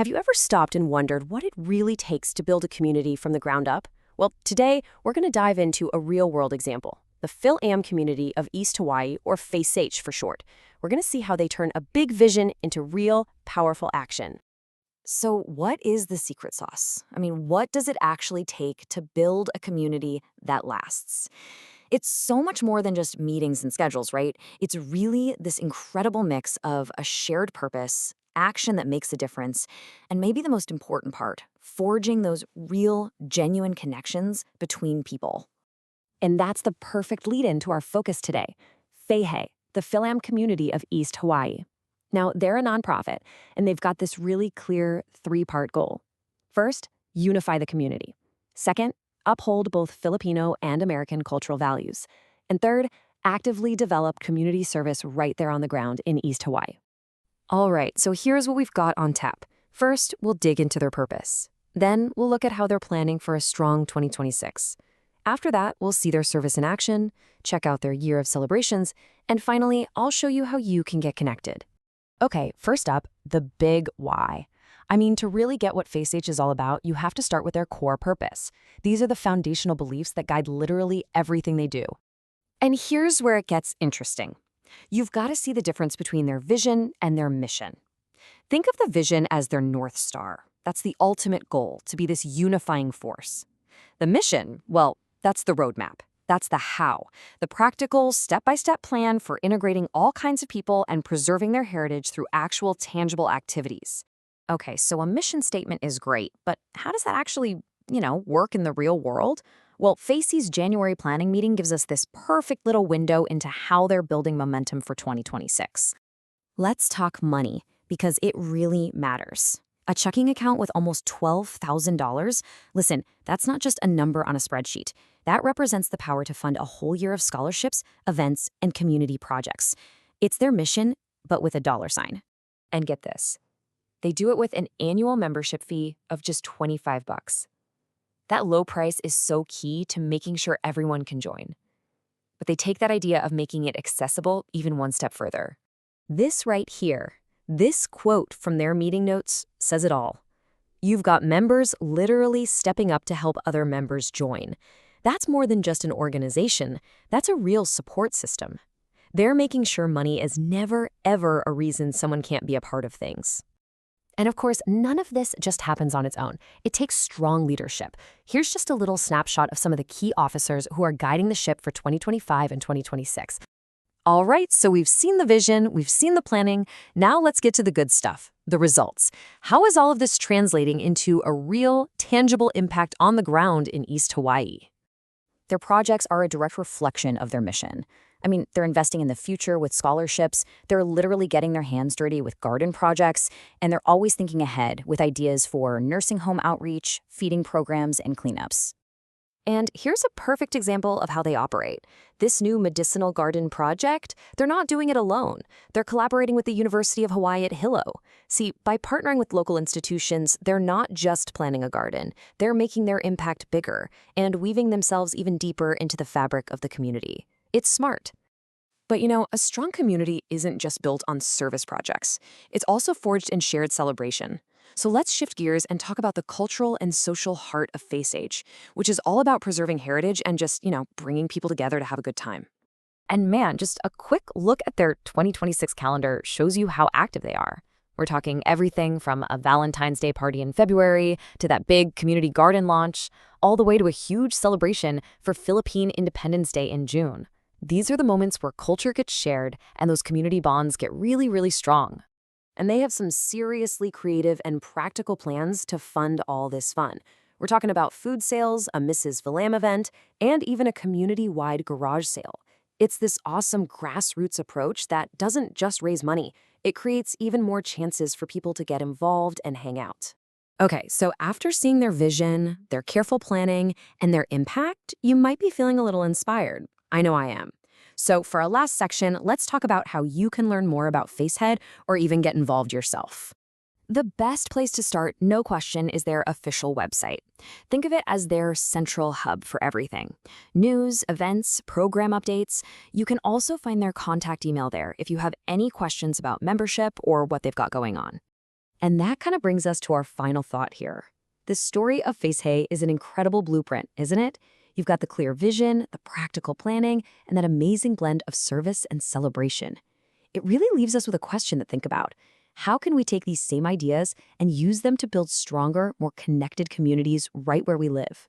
Have you ever stopped and wondered what it really takes to build a community from the ground up? Well, today we're going to dive into a real-world example, the Fil-Am community of East Hawaii, or FACE-H for short. We're going to see how they turn a big vision into real, powerful action. So, what is the secret sauce? What does it actually take to build a community that lasts? It's so much more than just meetings and schedules, right? It's really this incredible mix of a shared purpose, action that makes a difference, and maybe the most important part, forging those real, genuine connections between people. And that's the perfect lead-in to our focus today, FAHE, the Fil-Am community of East Hawaii. Now, they're a nonprofit, and they've got this really clear three-part goal. First, unify the community. Second, uphold both Filipino and American cultural values. And third, actively develop community service right there on the ground in East Hawaii. All right, so here's what we've got on tap. First, we'll dig into their purpose. Then, we'll look at how they're planning for a strong 2026. After that, we'll see their service in action, check out their year of celebrations, and finally, I'll show you how you can get connected. Okay, first up, the big why. To really get what FACE-H is all about, you have to start with their core purpose. These are the foundational beliefs that guide literally everything they do. And here's where it gets interesting. You've got to see the difference between their vision and their mission. Think of the vision as their North Star. That's the ultimate goal, to be this unifying force. The mission, well, that's the roadmap. That's the how, the practical, step-by-step plan for integrating all kinds of people and preserving their heritage through actual, tangible activities. Okay, so a mission statement is great, but how does that actually, work in the real world? Well, FACE's January planning meeting gives us this perfect little window into how they're building momentum for 2026. Let's talk money, because it really matters. A checking account with almost $12,000? Listen, that's not just a number on a spreadsheet. That represents the power to fund a whole year of scholarships, events, and community projects. It's their mission, but with a dollar sign. And get this, they do it with an annual membership fee of just $25. That low price is so key to making sure everyone can join. But they take that idea of making it accessible even one step further. This right here, this quote from their meeting notes says it all. You've got members literally stepping up to help other members join. That's more than just an organization. That's a real support system. They're making sure money is never, ever a reason someone can't be a part of things. And of course, none of this just happens on its own. It takes strong leadership. Here's just a little snapshot of some of the key officers who are guiding the ship for 2025 and 2026. All right, so we've seen the vision, we've seen the planning. Now let's get to the good stuff, the results. How is all of this translating into a real, tangible impact on the ground in East Hawaii? Their projects are a direct reflection of their mission. They're investing in the future with scholarships, they're literally getting their hands dirty with garden projects, and they're always thinking ahead with ideas for nursing home outreach, feeding programs, and cleanups. And here's a perfect example of how they operate. This new medicinal garden project, they're not doing it alone. They're collaborating with the University of Hawaii at Hilo. See, by partnering with local institutions, they're not just planting a garden. They're making their impact bigger and weaving themselves even deeper into the fabric of the community. It's smart. But a strong community isn't just built on service projects. It's also forged in shared celebration. So let's shift gears and talk about the cultural and social heart of FACE-H, which is all about preserving heritage and just, bringing people together to have a good time. And man, just a quick look at their 2026 calendar shows you how active they are. We're talking everything from a Valentine's Day party in February to that big community garden launch, all the way to a huge celebration for Philippine Independence Day in June. These are the moments where culture gets shared and those community bonds get really, really strong. And they have some seriously creative and practical plans to fund all this fun. We're talking about food sales, a Mrs. Fil-Am event, and even a community-wide garage sale. It's this awesome grassroots approach that doesn't just raise money. It creates even more chances for people to get involved and hang out. Okay, so after seeing their vision, their careful planning, and their impact, you might be feeling a little inspired. I know I am. So for our last section, let's talk about how you can learn more about FACE-H or even get involved yourself. The best place to start, no question, is their official website. Think of it as their central hub for everything. News, events, program updates. You can also find their contact email there if you have any questions about membership or what they've got going on. And that kind of brings us to our final thought here. The story of Fei is an incredible blueprint, isn't it? You've got the clear vision, the practical planning, and that amazing blend of service and celebration. It really leaves us with a question to think about. How can we take these same ideas and use them to build stronger, more connected communities right where we live?